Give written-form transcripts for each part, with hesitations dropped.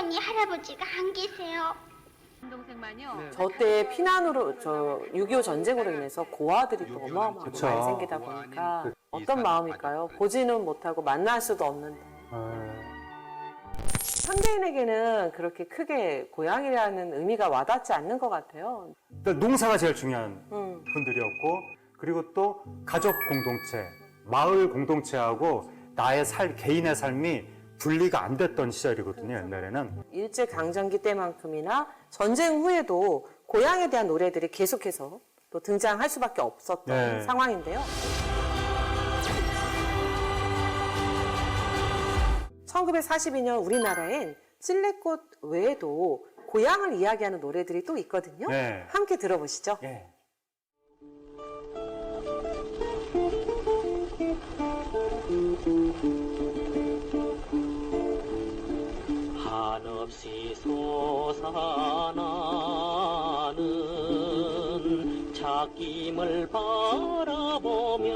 할머니, 할아버지가 안 계세요. 동생만요. 저 때 피난으로 6.25 전쟁으로 인해서 고아들이 또 어마어마하게 그쵸. 많이 생기다 보니까 어떤 마음일까요? 보지는 못하고 만날 수도 없는데. 현대인에게는 그렇게 크게 고향이라는 의미가 와닿지 않는 것 같아요. 일단 농사가 제일 중요한 분들이었고, 그리고 또 가족 공동체, 마을 공동체하고 나의 개인의 삶이 분리가 안 됐던 시절이거든요, 옛날에는. 일제강점기 때만큼이나 전쟁 후에도 고향에 대한 노래들이 계속해서 또 등장할 수밖에 없었던 네. 상황인데요. 1942년 우리나라엔 찔레꽃 외에도 고향을 이야기하는 노래들이 또 있거든요. 네. 함께 들어보시죠. 예. 한없이 솟아나는 작김을 바라보며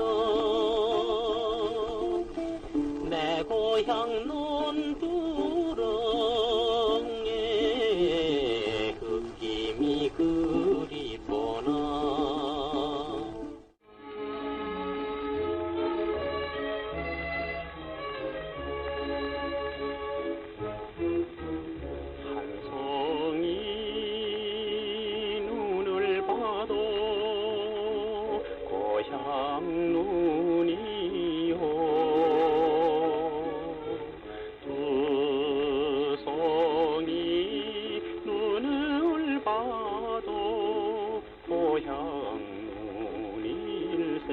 내 고향 논두렁에 흙김이 그리보나. 한송이 눈을 봐도 고향 눈이요, 두 송이 눈을 봐도 고향 눈일세.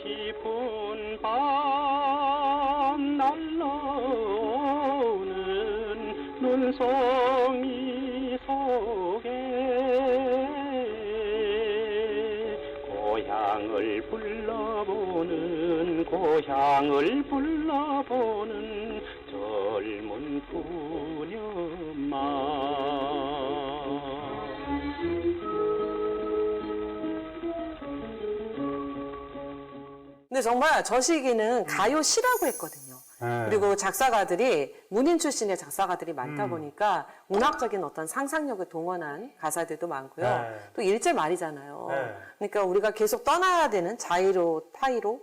깊은 밤 날라오는 눈송이 속에 고향을 불러보는 젊은 푸념만. 근데 정말 저 시기는 가요 시라고 했거든요. 네. 그리고 작사가들이 문인 출신의 작사가들이 많다 보니까 문학적인 어떤 상상력을 동원한 가사들도 많고요. 네. 또 일제 말이잖아요. 네. 그러니까 우리가 계속 떠나야 되는 자의로 타의로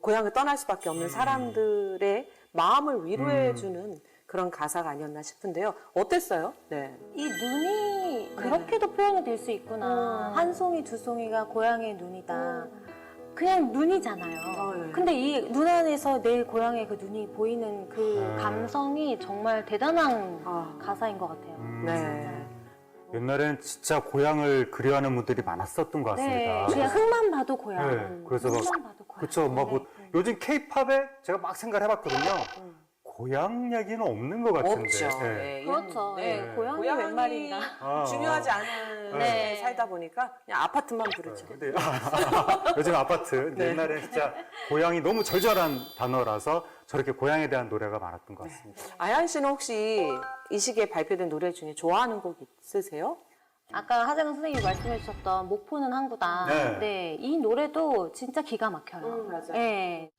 고향을 떠날 수밖에 없는 사람들의 마음을 위로해주는 그런 가사가 아니었나 싶은데요. 어땠어요? 네. 이 눈이 그렇게도 표현이 될 수 있구나. 한 송이 두 송이가 고향의 눈이다. 그냥 눈이잖아요. 네. 근데 이 눈 안에서 내 고향의 그 눈이 보이는 그 감성이 정말 대단한 가사인 것 같아요. 네. 옛날에는 진짜 고향을 그리워하는 분들이 많았었던 것 같습니다. 네, 그냥 흙만 봐도 고향. 네, 그래서 막, 흙만 봐도 고향. 그쵸, 뭐, 네. 요즘 케이팝에 제가 막 생각을 해봤거든요. 고향 얘기는 없는 것 같은데. 없죠. 네. 네. 그렇죠. 네. 네, 고향이 웬 말인가. 중요하지 않은 네. 데 살다 보니까 그냥 아파트만 부르죠. 근데 요즘 아파트. 근데 네. 옛날에 진짜 고향이 너무 절절한 단어라서 저렇게 고향에 대한 노래가 많았던 것 같습니다. 아연 씨는 혹시 이 시기에 발표된 노래 중에 좋아하는 곡 있으세요? 아까 하재근 선생님이 말씀해 주셨던 목포는 항구다. 네. 네, 이 노래도 진짜 기가 막혀요. 맞아요. 네.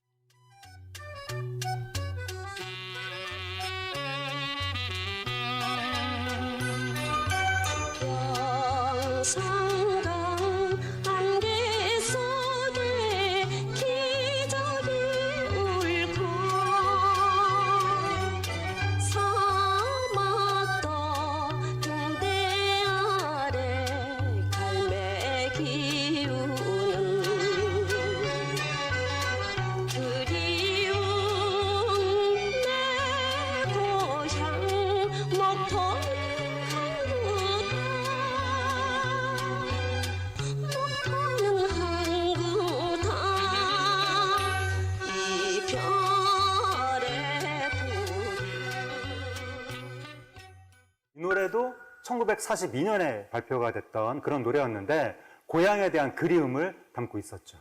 영산강 안개 속에 기적이 울고 사막도 등대 아래 갈매 기우는 그리운 내 고향 목포는 항구다 이별의 이 노래도 1942년에 발표가 됐던 그런 노래였는데 고향에 대한 그리움을 담고 있었죠.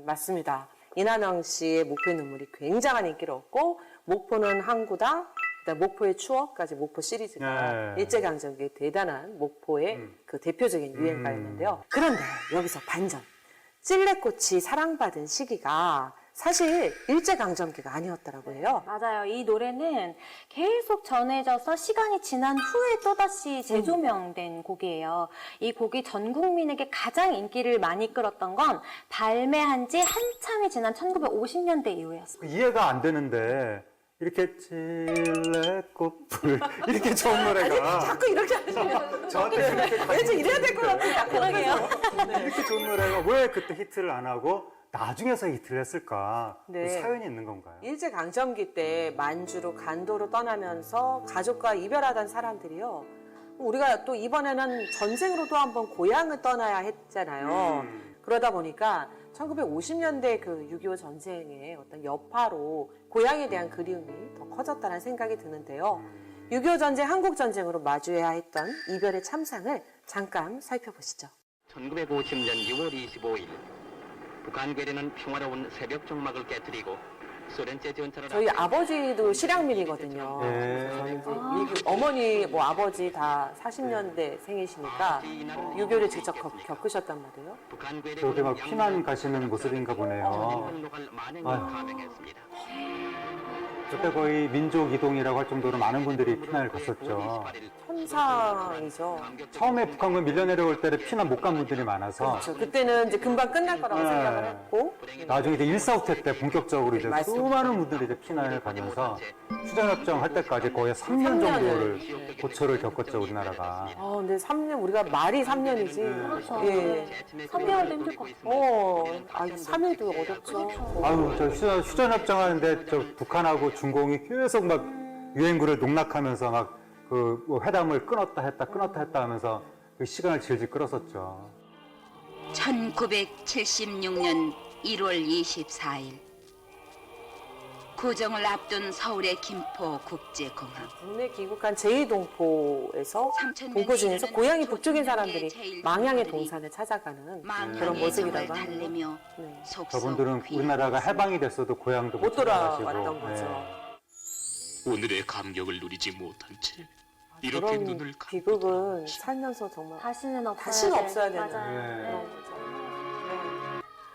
맞습니다. 이남영 씨의 목포의 눈물이 굉장한 인기를 얻고 목포는 항구다, 그다음 목포의 추억까지 목포 시리즈가 네. 일제강점기의 대단한 목포의 그 대표적인 유행가였는데요. 그런데 여기서 반전. 찔레꽃이 사랑받은 시기가 사실 일제강점기가 아니었다라고 해요. 맞아요. 이 노래는 계속 전해져서 시간이 지난 후에 또다시 재조명된 곡이에요. 이 곡이 전 국민에게 가장 인기를 많이 끌었던 건 발매한 지 한참이 지난 1950년대 이후였어요. 이해가 안 되는데 이렇게 칠레꽃불 이렇게 좋은 노래가 자꾸 이렇게 하시면 저한테 이렇게 왠지 이래야 될 것 같아요. 그러게요. 이렇게 좋은 노래가 왜 그때 히트를 안 하고 나중에서 히트를 했을까? 네. 사연이 있는 건가요? 일제강점기 때 만주로 간도로 떠나면서 가족과 이별하던 사람들이요. 우리가 또 이번에는 전쟁으로 또 한번 고향을 떠나야 했잖아요. 그러다 보니까 1950년대 그 6.25 전쟁의 어떤 여파로 고향에 대한 그리움이 더 커졌다는 생각이 드는데요. 6.25 전쟁, 한국전쟁으로 마주해야 했던 이별의 참상을 잠깐 살펴보시죠. 1950년 6월 25일 북한 괴뢰는 평화로운 새벽 정막을 깨뜨리고 소련제 전차를 저희 아버지도 실향민이거든요. 네. 저희 이제 어머니, 뭐 아버지 다 40년대 생이시니까 6.25를 직접 겪으셨단 말이에요. 북한 저기 막 피난 가시는 모습인가 보네요. 감행했습니다. 그때 거의 민족 이동이라고 할 정도로 많은 분들이 피난을 갔었죠. 천상이죠. 처음에 북한군 밀려 내려올 때는 피난 못 간 분들이 많아서 그렇죠. 그때는 이제 금방 끝날 거라고 네. 생각을 했고, 나중에 이제 1.4후 때 본격적으로 이제 맞습니다. 수많은 분들이 이제 피난을 가면서 휴전협정 할 때까지 거의 3년 정도를 고초를 겪었죠, 우리나라가. 근데 3년, 우리가 말이 3년이지. 그렇죠. 예. 3개월도 힘들 것 같아요. 3일도 어렵죠. 아유, 저 휴전협정 하는데 저 북한하고 중공이 계속 막 유엔군을 농락하면서 막 그 회담을 끊었다 했다 하면서 그 시간을 질질 끌었었죠. 1976년 1월 24일 구정을 앞둔 서울의 김포 국제공항. 국내 귀국한 제2동포에서 3000년 동포 중에서 이르는 고향이 북쪽인 조선족의 사람들이 제일 망향의 분들이 동산을 찾아가는 그런 망명의 모습이라고 정을 합니다. 달래며 네. 저분들은 우리나라가 해방이 됐어도 고향도 못 찾아가시고. 돌아왔던 거죠. 오늘의 감격을 누리지 못한 채 이렇게 그런 눈을 감고 비극은 살면서 정말 다시는 없어야 되는 맞아요. 네. 그런 거죠.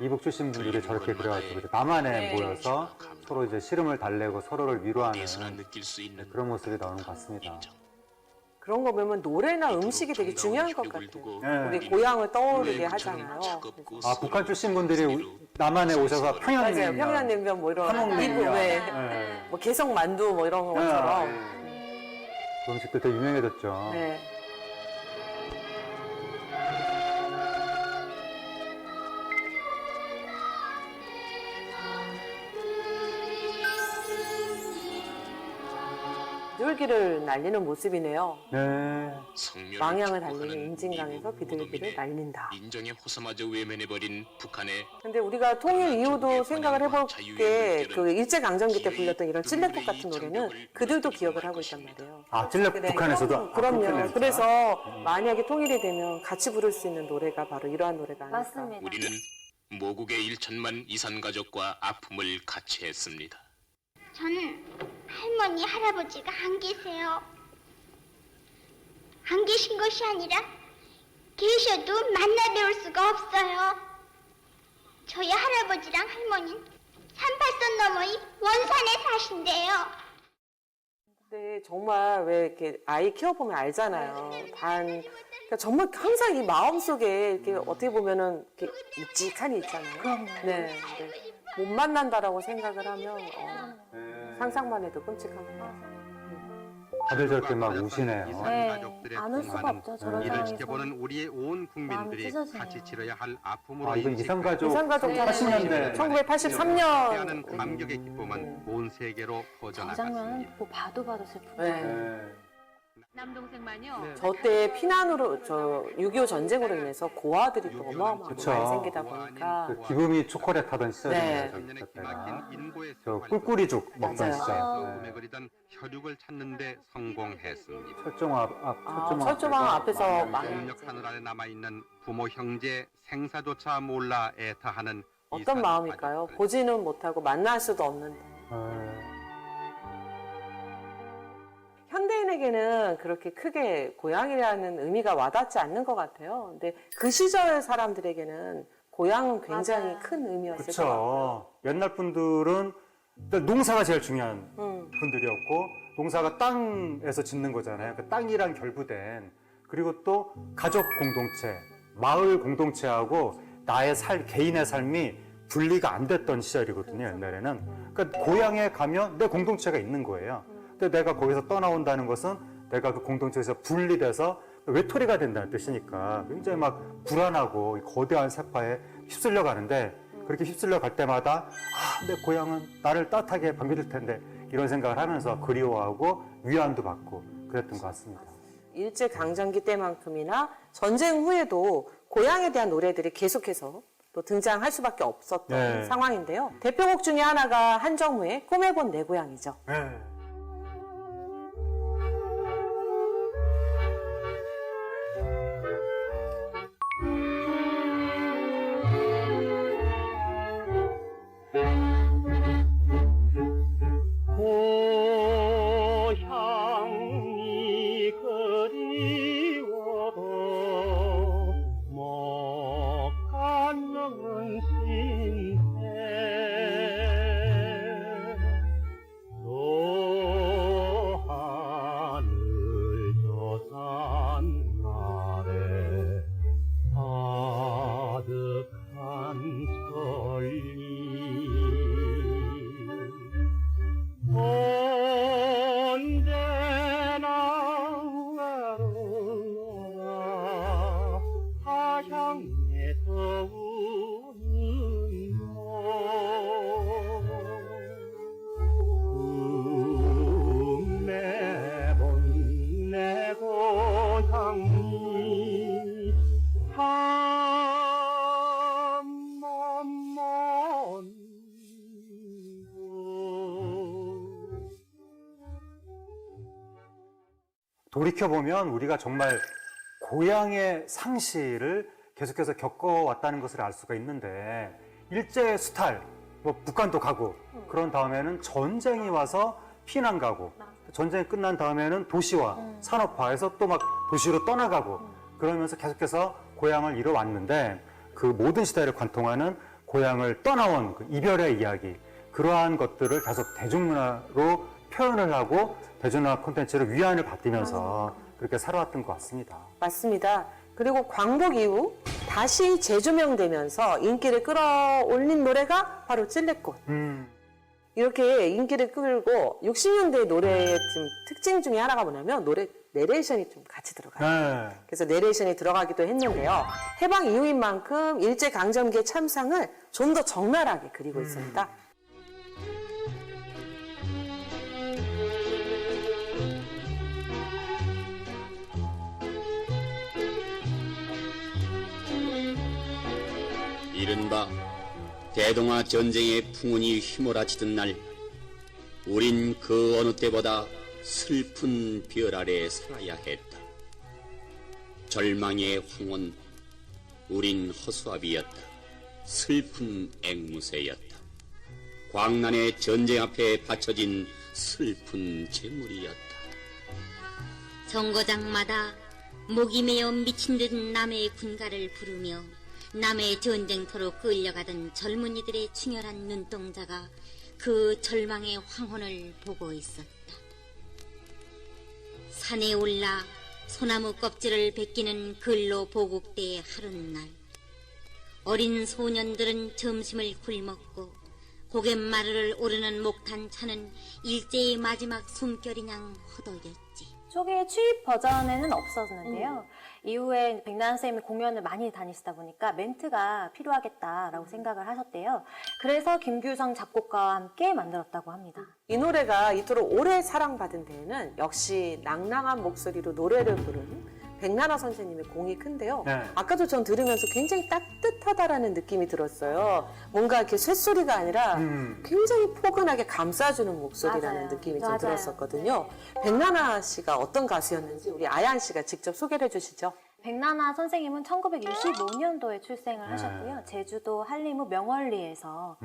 이북 출신 분들이 저렇게 그래가지고 이제 남한에 네. 모여서 서로 이제 시름을 달래고 서로를 위로하는 어디서나 느낄 수 있는 그런 모습이 나오는 것 같습니다. 그런 거 보면 노래나 음식이 되게 중요한 것 같아요. 네. 우리 고향을 떠오르게 하잖아요. 아, 북한 출신 분들이 남한에 오셔서 맞아요. 평양냉면, 평양냉면 뭐 이런 함흥냉면, 이브, 네. 네. 뭐 개성만두 뭐 이런 것처럼. 그 음식도 되게 유명해졌죠. 네. 비둘기를 날리는 모습이네요. 네. 망향을 달리는 임진강에서 비둘기를 날린다. 인정의 호소마저 외면해버린 북한의 근데 우리가 통일 이후도 생각을 해볼 게 그 일제강점기 때 불렸던 이런 찔레꽃 같은 노래는 그들도 기억을 하고 있단 말이에요. 아, 찔레 북한에서도? 그럼요. 북한에서도? 그래서 만약에 통일이 되면 같이 부를 수 있는 노래가 바로 이러한 노래가 아닐까. 맞습니다. 우리는 모국의 1천만 이산 가족과 아픔을 같이 했습니다. 저는 할머니, 할아버지가 안 계세요. 안 계신 것이 아니라 계셔도 만나 뵐 수가 없어요. 저희 할아버지랑 할머니는 38선 너머의 원산에 사신대요. 근데 정말 왜 이렇게 아이 키워보면 알잖아요. 그러니까 정말 항상 이 마음속에 이렇게 어떻게 보면은 이렇게 묵직한이 있잖아요. 그럼요. 네. 근데 못 만난다라고 생각을 하면 상상만 해도 끔찍합니다. 다들 저렇게 막 우시네요. 네. 안 울 수가 없죠. 저런 이를 상황에서. 지켜보는 우리의 온 국민들이 마음이 찢어지네요. 같이 치러야 할 아픔으로 아, 이건 이산가족 이산가족 네. 80년대. 1983년. 하는 감격의 기쁨은 온 세계로 저 장면은 퍼져나갔습니다. 뭐 봐도 슬프고. 네. 네. 남동생만요. 저 때 피난으로, 6.25 전쟁으로 인해서 고아들이 또 어마어마하게 그쵸. 많이 생기다 보니까. 그 기금이 초콜릿 하던 네. 시절이에요. 작년에 저 때가. 기막힌 인고의 저 생활 꿀꿀이죽 먹던 맞아요. 시절. 속에서 네. 그리던 혈육을 찾는데 성공했습니다. 철조망 앞에서 막 동력 하늘 아래 남아있는 부모 형제 생사조차 몰라 애타하는 어떤 마음일까요? 보지는 못하고 만날 수도 없는데. 네. 현대인에게는 그렇게 크게 고향이라는 의미가 와닿지 않는 것 같아요. 근데 그 시절 사람들에게는 고향은 굉장히 맞아요. 큰 의미였을 것 같고요. 그렇죠. 옛날 분들은 일단 농사가 제일 중요한 분들이었고 농사가 땅에서 짓는 거잖아요. 그 땅이랑 결부된 그리고 또 가족 공동체, 마을 공동체하고 나의 개인의 삶이 분리가 안 됐던 시절이거든요. 옛날에는. 그러니까 고향에 가면 내 공동체가 있는 거예요. 근데 내가 거기서 떠나온다는 것은 내가 그 공동체에서 분리돼서 외톨이가 된다는 뜻이니까 굉장히 막 불안하고 거대한 세파에 휩쓸려 가는데 그렇게 휩쓸려 갈 때마다 내 고향은 나를 따뜻하게 반겨줄 텐데 이런 생각을 하면서 그리워하고 위안도 받고 그랬던 것 같습니다. 일제강점기 때만큼이나 전쟁 후에도 고향에 대한 노래들이 계속해서 또 등장할 수밖에 없었던 네. 상황인데요. 대표곡 중에 하나가 한정무의 꿈해본 내 고향이죠. 네. 고향이 그리워도 못 가는 신세 또 하늘 저 산날에 가득한 천리 언제나 외로워라 타향에서 우는 매번 내 고향이 한번만 돌이켜보면 우리가 정말 고향의 상실을 계속해서 겪어왔다는 것을 알 수가 있는데 일제 수탈, 뭐 북한도 가고 그런 다음에는 전쟁이 와서 피난 가고 전쟁이 끝난 다음에는 도시화, 산업화해서 또 막 도시로 떠나가고 그러면서 계속해서 고향을 이뤄왔는데 그 모든 시대를 관통하는 고향을 떠나온 그 이별의 이야기 그러한 것들을 계속 대중문화로 표현을 하고 대중문화 콘텐츠로 위안을 받으면서 그렇게 살아왔던 것 같습니다. 맞습니다. 그리고 광복 이후 다시 재조명되면서 인기를 끌어올린 노래가 바로 찔레꽃. 이렇게 인기를 끌고 60년대 노래의 좀 특징 중에 하나가 뭐냐면 노래 내레이션이 좀 같이 들어가요. 네. 그래서 내레이션이 들어가기도 했는데요. 해방 이후인 만큼 일제강점기의 참상을 좀 더 적나라하게 그리고 있습니다. 이른바 대동아 전쟁의 풍운이 휘몰아치던 날 우린 그 어느 때보다 슬픈 별 아래 살아야 했다. 절망의 황혼, 우린 허수아비였다. 슬픈 앵무새였다. 광란의 전쟁 앞에 바쳐진 슬픈 재물이었다. 정거장마다 목이 메어 미친 듯 남의 군가를 부르며 남의 전쟁터로 끌려가던 젊은이들의 충혈한 눈동자가 그 절망의 황혼을 보고 있었다. 산에 올라 소나무 껍질을 벗기는 근로 보국대의 하룻날 어린 소년들은 점심을 굶었고 고갯마루를 오르는 목탄 차는 일제의 마지막 숨결이냥 허덕였지. 초기의 취입 버전에는 없었는데요. 이후에 백나연 선생님이 공연을 많이 다니시다 보니까 멘트가 필요하겠다라고 생각을 하셨대요. 그래서 김규성 작곡가와 함께 만들었다고 합니다. 이 노래가 이토록 오래 사랑받은 데에는 역시 낭랑한 목소리로 노래를 부르는 백나라 선생님의 공이 큰데요. 네. 아까도 전 들으면서 굉장히 따뜻하다라는 느낌이 들었어요. 뭔가 이렇게 쇳소리가 아니라 굉장히 포근하게 감싸주는 목소리라는 맞아요. 느낌이 좀 맞아요. 들었었거든요. 백나라 씨가 어떤 가수였는지 우리 아얀 씨가 직접 소개를 해주시죠. 백나나 선생님은 1965년도에 출생을 하셨고요. 제주도 한림읍 명월리에서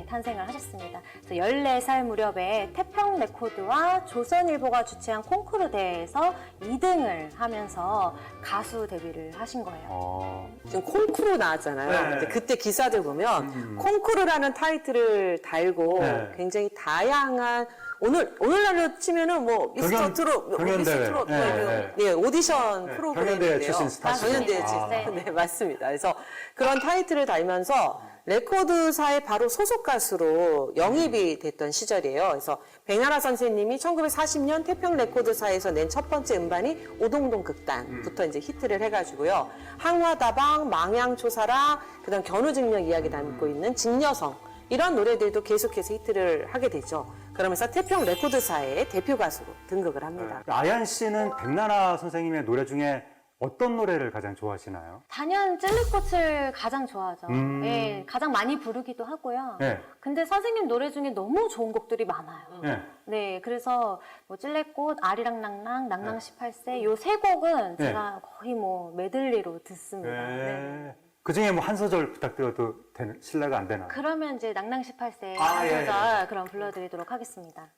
탄생을 하셨습니다. 그래서 14살 무렵에 태평 레코드와 조선일보가 주최한 콩쿠르 대회에서 2등을 하면서 가수 데뷔를 하신 거예요. 지금 콩쿠르 나왔잖아요. 네. 근데 그때 기사들 보면 콩쿠르라는 타이틀을 달고 네. 굉장히 다양한 오늘날로 치면은 뭐 미스터 트롯, 경연대회. 미스 트롯, 네, 네, 오디션 네, 프로그램인데요. 경연대회 출신 스타시죠. 경연대회 아. 출신. 네. 네, 맞습니다. 그래서 그런 타이틀을 달면서 레코드사의 바로 소속 가수로 영입이 됐던 시절이에요. 그래서 백나라 선생님이 1940년 태평 레코드사에서 낸 첫 번째 음반이 오동동 극단부터 이제 히트를 해가지고요. 항화다방, 망양초사라, 그다음 견우직명 이야기 담고 있는 직녀성 이런 노래들도 계속해서 히트를 하게 되죠. 그러면서 태평 레코드사의 대표 가수로 등극을 합니다. 아얀 씨는 백나나 선생님의 노래 중에 어떤 노래를 가장 좋아하시나요? 단연 찔리꽃을 가장 좋아하죠. 예, 가장 많이 부르기도 하고요. 네. 근데 선생님 노래 중에 너무 좋은 곡들이 많아요. 네. 네, 그래서 뭐 찔레꽃, 아리랑낭낭, 낭낭 18세 요 세 곡은 네. 제가 거의 뭐 메들리로 듣습니다. 네. 네. 그 중에 뭐 한 소절 부탁드려도 실례가 안 되나요? 그러면 이제 낭낭 18세 아, 한 예, 소절 그럼 불러드리도록 하겠습니다.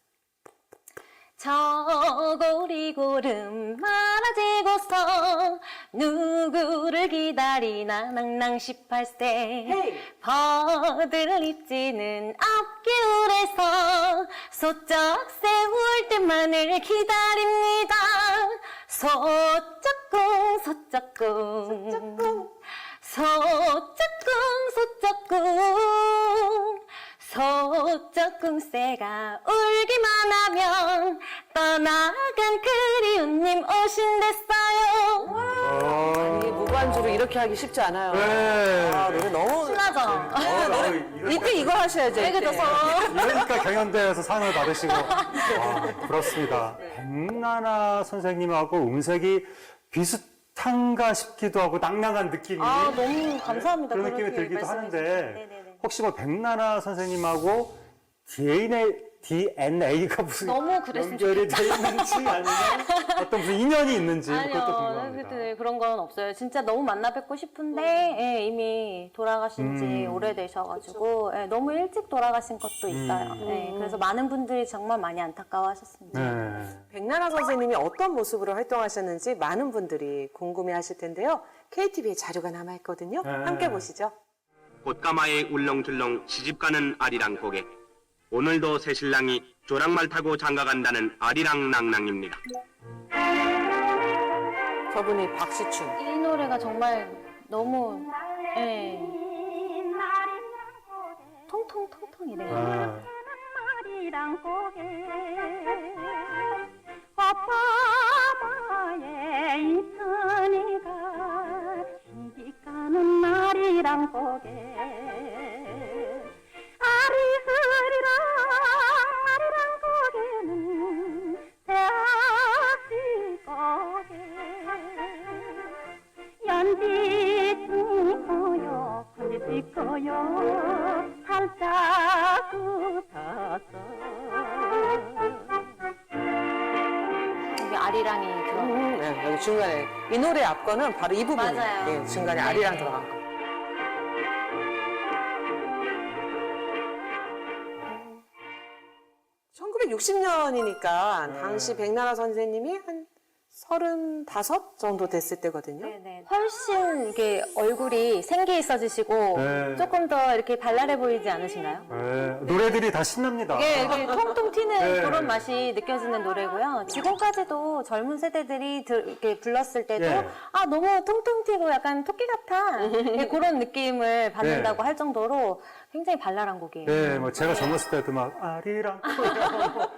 저고리 고름 많아지고서 누구를 기다리나 낭낭 18세 버들 입지는 앞기울에서 소쩍 세울 때만을 기다립니다. 소쩍꿍 소쩍꿍 소쩍꿍새가 울기만 하면 떠나간 그리움님 오신댔어요. 아니, 무반주로 이렇게 하기 쉽지 않아요. 네. 아, 노래 너무 신나죠? 이때 이거 하셔야죠. 이때. 그래서 이러니까 경연대회에서 상을 받으시고. 부럽습니다. 백나나 선생님하고 음색이 비슷한가 싶기도 하고 낭낭한 느낌이. 아, 너무 감사합니다. 그런 느낌이 그렇게 들기도 말씀해 하는데 주셔서. 네네네. 혹시 뭐 백나나 선생님하고 DNA가 무슨 너무 그랬으면 연결이 돼 있는지 아니면 어떤 무슨 인연이 있는지 그것도 궁금합니다. 네, 그런 건 없어요. 진짜 너무 만나 뵙고 싶은데 예, 이미 돌아가신 지 오래되셔가지고 예, 너무 일찍 돌아가신 것도 있어요. 예, 그래서 많은 분들이 정말 많이 안타까워하셨습니다. 네. 백나나 선생님이 어떤 모습으로 활동하셨는지 많은 분들이 궁금해하실 텐데요. KTV에 자료가 남아있거든요. 네. 함께 보시죠. 꽃가마에 울렁줄렁 시집가는 아리랑 고개. 오늘도 새신랑이 조랑말 타고 장가간다는 아리랑 낭낭입니다. 저분이 박시춘. 이 노래가 정말 너무 예, 통통통통이래요. 아, 아리랑 고개 꽃바마에 있으니까 시집가는 아리랑 고개 아리스리랑 아리랑 고개는 대아시 고개 연지 찍고요 건지 찍고요 살짝 웃었어 여기 아리랑이 들어가요. 네, 여기 중간에 이 노래 앞거는 바로 이 부분이에요. 맞아요. 네, 중간에 네네. 아리랑 들어간 거. 음. 1960년이니까 당시 백나라 선생님이 한 35 정도 됐을 때거든요. 네네. 훨씬 이게 얼굴이 생기 있어지시고 네. 조금 더 이렇게 발랄해 보이지 않으신가요? 네. 노래들이 다 신납니다. 이게 통통 튀는 네. 그런 맛이 느껴지는 노래고요. 지금까지도 젊은 세대들이 이렇게 불렀을 때도 예. 아 너무 통통 튀고 약간 토끼 같아 예, 그런 느낌을 받는다고 네. 할 정도로 굉장히 발랄한 곡이에요. 네, 뭐 제가 젊었을 때도 막 아리랑 코야.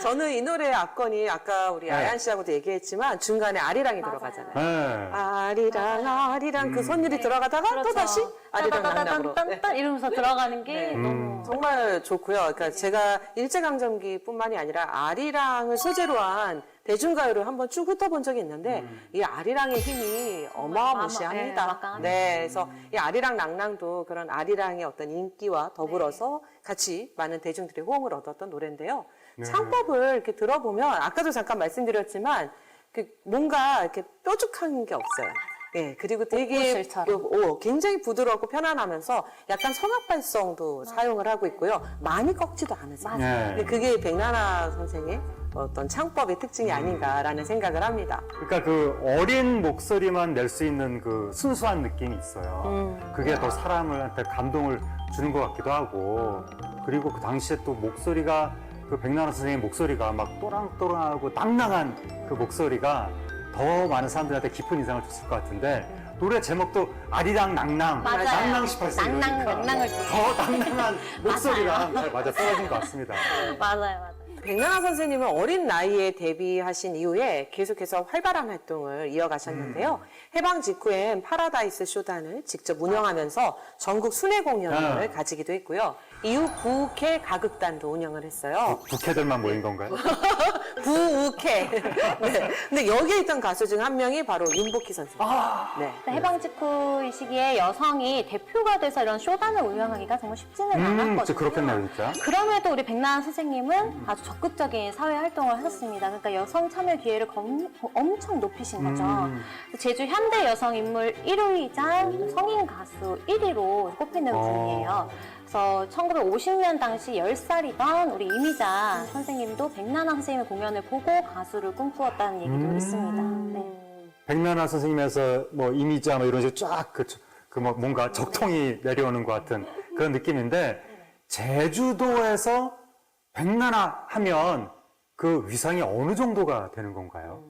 저는 이 노래의 앞건이 아까 우리 네. 아얀 씨하고도 얘기했지만 중간에 아리랑이 맞아요. 들어가잖아요. 네. 아리랑 아리랑 그 손율이 들어가다가 또 그렇죠. 다시 아리랑 낭낭으로. 네. 딴딴딴딴 이러면서 들어가는 게 너무 정말 좋고요. 그러니까 제가 일제강점기뿐만이 아니라 아리랑을 소재로 한 대중가요를 한번 쭉 훑어본 적이 있는데 이 아리랑의 힘이 어마무시합니다. 막강합니다. 네, 그래서 이 아리랑 낭낭도 그런 아리랑의 어떤 인기와 더불어서 같이 많은 대중들의 호응을 얻었던 노래인데요. 네. 창법을 이렇게 들어보면 아까도 잠깐 말씀드렸지만 뭔가 이렇게 뾰족한 게 없어요. 예, 그리고 되게 꽃무실처럼. 굉장히 부드럽고 편안하면서 약간 성악발성도 사용을 하고 있고요. 많이 꺾지도 않으세요. 네. 근데 그게 백나나 선생의 어떤 창법의 특징이 아닌가라는 생각을 합니다. 그러니까 그 어린 목소리만 낼 수 있는 그 순수한 느낌이 있어요. 그게 더 사람한테 감동을 주는 것 같기도 하고, 그리고 그 당시에 또 목소리가 그 백나나 선생의 목소리가 막 또랑또랑하고 낭낭한 그 목소리가 더 많은 사람들한테 깊은 인상을 줬을 것 같은데, 노래 제목도 아리랑 낭낭, 맞아요. 낭낭 18세. 낭낭, 낭낭을 더 낭낭한 목소리랑 잘 맞아 떨어진 것 같습니다. 맞아요. 백나나 선생님은 어린 나이에 데뷔하신 이후에 계속해서 활발한 활동을 이어가셨는데요. 해방 직후엔 파라다이스 쇼단을 직접 운영하면서 전국 순회 공연을 가지기도 했고요. 이후 부캐 가극단도 운영을 했어요. 부캐들만 모인 건가요? 부우캐. 네. 근데 여기에 있던 가수 중 한 명이 바로 윤복희 선생님. 네. 해방 직후 이 시기에 여성이 대표가 돼서 이런 쇼단을 운영하기가 정말 쉽지는 않았거든요. 진짜 그렇겠네요, 진짜. 그럼에도 우리 백나나 선생님은 아주 적극적인 사회 활동을 하셨습니다. 그러니까 여성 참여 기회를 엄청 높이신 거죠. 제주 현대 여성 인물 1위이자 성인 가수 1위로 꼽히는 분이에요. 그래서 1950년 당시 10살이던 우리 이미자 선생님도 백나나 선생님의 공연을 보고 가수를 꿈꾸었다는 얘기도 있습니다. 네. 백나나 선생님에서 뭐 이미자 뭐 이런 식으로 쫙 뭐 뭔가 적통이 내려오는 것 같은 그런 느낌인데, 제주도에서 백나나 하면 그 위상이 어느 정도가 되는 건가요?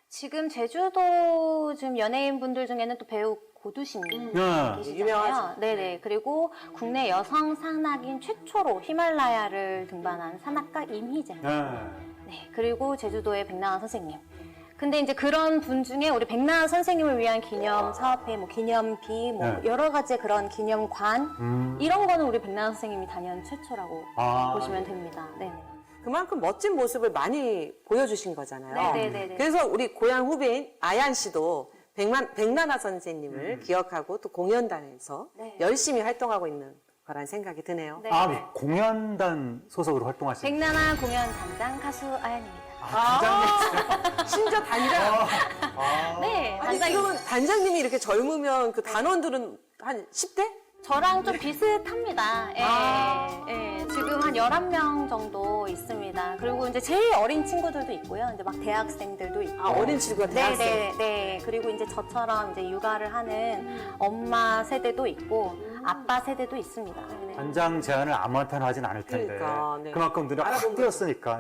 지금 제주도 지금 연예인분들 중에는 또 배우 고두심 계시잖아요. 유명하죠. 네네. 그리고 국내 여성 산악인 최초로 히말라야를 등반한 산악가 임희재. 네. 그리고 제주도의 백나나 선생님. 근데 이제 그런 분 중에 우리 백나나 선생님을 위한 기념 사업회, 뭐 기념비, 뭐 여러 가지 그런 기념관 이런 거는 우리 백나나 선생님이 단연 최초라고 보시면 됩니다. 네네. 그만큼 멋진 모습을 많이 보여주신 거잖아요. 네네네. 그래서 우리 고향 후배인 아얀 씨도 백나나 선생님을 기억하고 또 공연단에서 열심히 활동하고 있는 거란 생각이 드네요. 네. 공연단 소속으로 활동하시는 백나나 공연 단장 가수 아연입니다. 심지어 단장. 네, 아니, 그러면 단장님이 이렇게 젊으면 그 단원들은 한 10대? 저랑 좀 비슷합니다. 예, 지금 한 11명 정도 있습니다. 그리고 이제 제일 어린 친구들도 있고요. 이제 막 대학생들도 있고. 어린 친구가 대학생? 네. 그리고 이제 저처럼 이제 육아를 하는 엄마 세대도 있고, 아빠 세대도 있습니다. 네. 단장 제안을 아무한테나 하진 않을 텐데. 그러니까, 네. 그만큼 눈에 확 띄었으니까.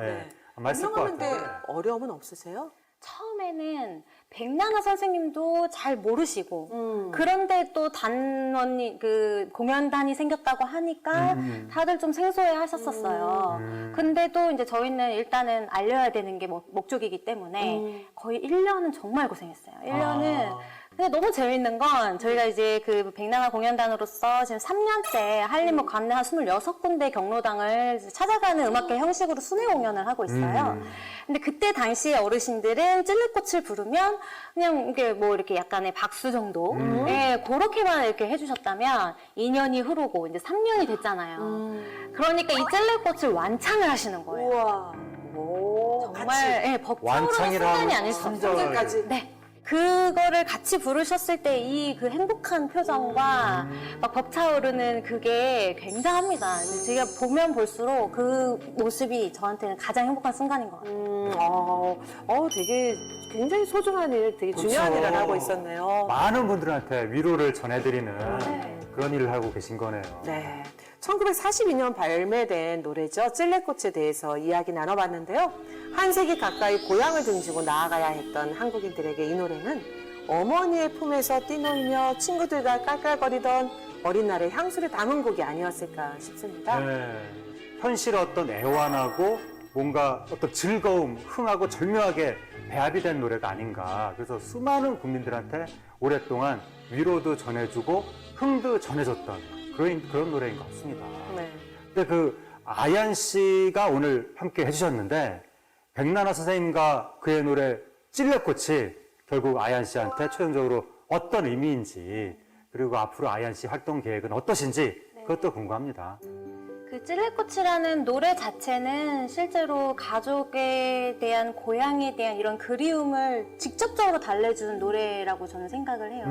아마 했을 것 운영하는데 같아요. 어려움은 없으세요? 처음에는 백나나 선생님도 잘 모르시고 그런데 또 단원이 그 공연단이 생겼다고 하니까 다들 좀 생소해 하셨었어요. 근데도 이제 저희는 일단은 알려야 되는 게 목적이기 때문에 거의 1년은 정말 고생했어요. 1년은 근데 너무 재밌는 건 저희가 이제 그 백나나 공연단으로서 지금 3년째 한림역 관내 한 26군데 경로당을 찾아가는 음악회 형식으로 순회 공연을 하고 있어요. 근데 그때 당시 어르신들은 찔레꽃을 부르면 그냥 이게 뭐 이렇게 약간의 박수 정도 네, 그렇게만 이렇게 해주셨다면 2년이 흐르고 이제 3년이 됐잖아요. 그러니까 이 찔레꽃을 완창을 하시는 거예요. 우와. 오, 정말 예, 벅차오르는 완창이라고 순간이 아닐 수 없어요. 성장까지. 네. 그거를 같이 부르셨을 때 이 그 행복한 표정과 막 벅차오르는 그게 굉장합니다. 제가 보면 볼수록 그 모습이 저한테는 가장 행복한 순간인 것 같아요. 되게 굉장히 소중한 일, 되게 중요한 그렇죠. 일을 하고 있었네요. 많은 분들한테 위로를 전해드리는 그런 일을 하고 계신 거네요. 네. 1942년 발매된 노래죠. 찔레꽃에 대해서 이야기 나눠봤는데요. 한 세기 가까이 고향을 등지고 나아가야 했던 한국인들에게 이 노래는 어머니의 품에서 뛰놀며 친구들과 깔깔거리던 어린 날의 향수를 담은 곡이 아니었을까 싶습니다. 현실의 어떤 애환하고 뭔가 어떤 즐거움, 흥하고 절묘하게 배합이 된 노래가 아닌가. 그래서 수많은 국민들한테 오랫동안 위로도 전해주고 흥도 전해줬던 그런 노래인 것 같습니다. 근데 그 아얀 씨가 오늘 함께 해주셨는데 백나나 선생님과 그의 노래 찔레꽃이 결국 아얀 씨한테 최종적으로 어떤 의미인지, 그리고 앞으로 아얀 씨 활동 계획은 어떠신지 그것도 궁금합니다. 그 그 찔레꽃이라는 노래 자체는 실제로 가족에 대한 고향에 대한 이런 그리움을 직접적으로 달래주는 노래라고 저는 생각을 해요.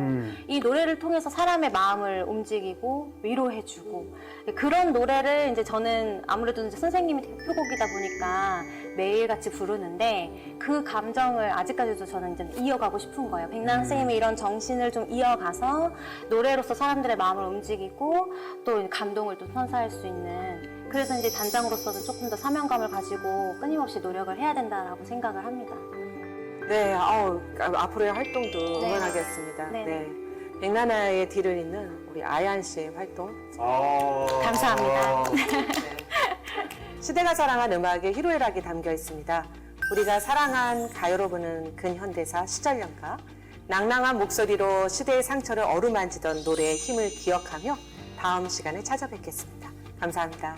이 노래를 통해서 사람의 마음을 움직이고 위로해주고 그런 노래를 이제 저는 아무래도 이제 선생님이 대표곡이다 보니까 매일같이 부르는데 그 감정을 아직까지도 저는 이제 이어가고 싶은 거예요. 백남 선생님의 이런 정신을 좀 이어가서 노래로서 사람들의 마음을 움직이고 또 감동을 또 선사할 수 있는 그래서 이제 단장으로서는 조금 더 사명감을 가지고 끊임없이 노력을 해야 된다라고 생각을 합니다. 네, 앞으로의 활동도 응원하겠습니다. 네. 네. 백나나의 뒤를 잇는 우리 아얀 씨의 활동. 감사합니다. 시대가 사랑한 음악의 희로애락이 담겨 있습니다. 우리가 사랑한 가요로 부는 근현대사 시절연가, 낭낭한 목소리로 시대의 상처를 어루만지던 노래의 힘을 기억하며 다음 시간에 찾아뵙겠습니다. 감사합니다.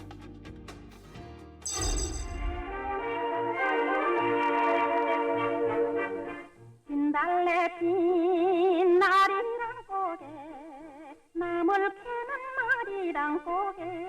진달래 핀 날이랑 고개 나물 캐는 말이랑 고개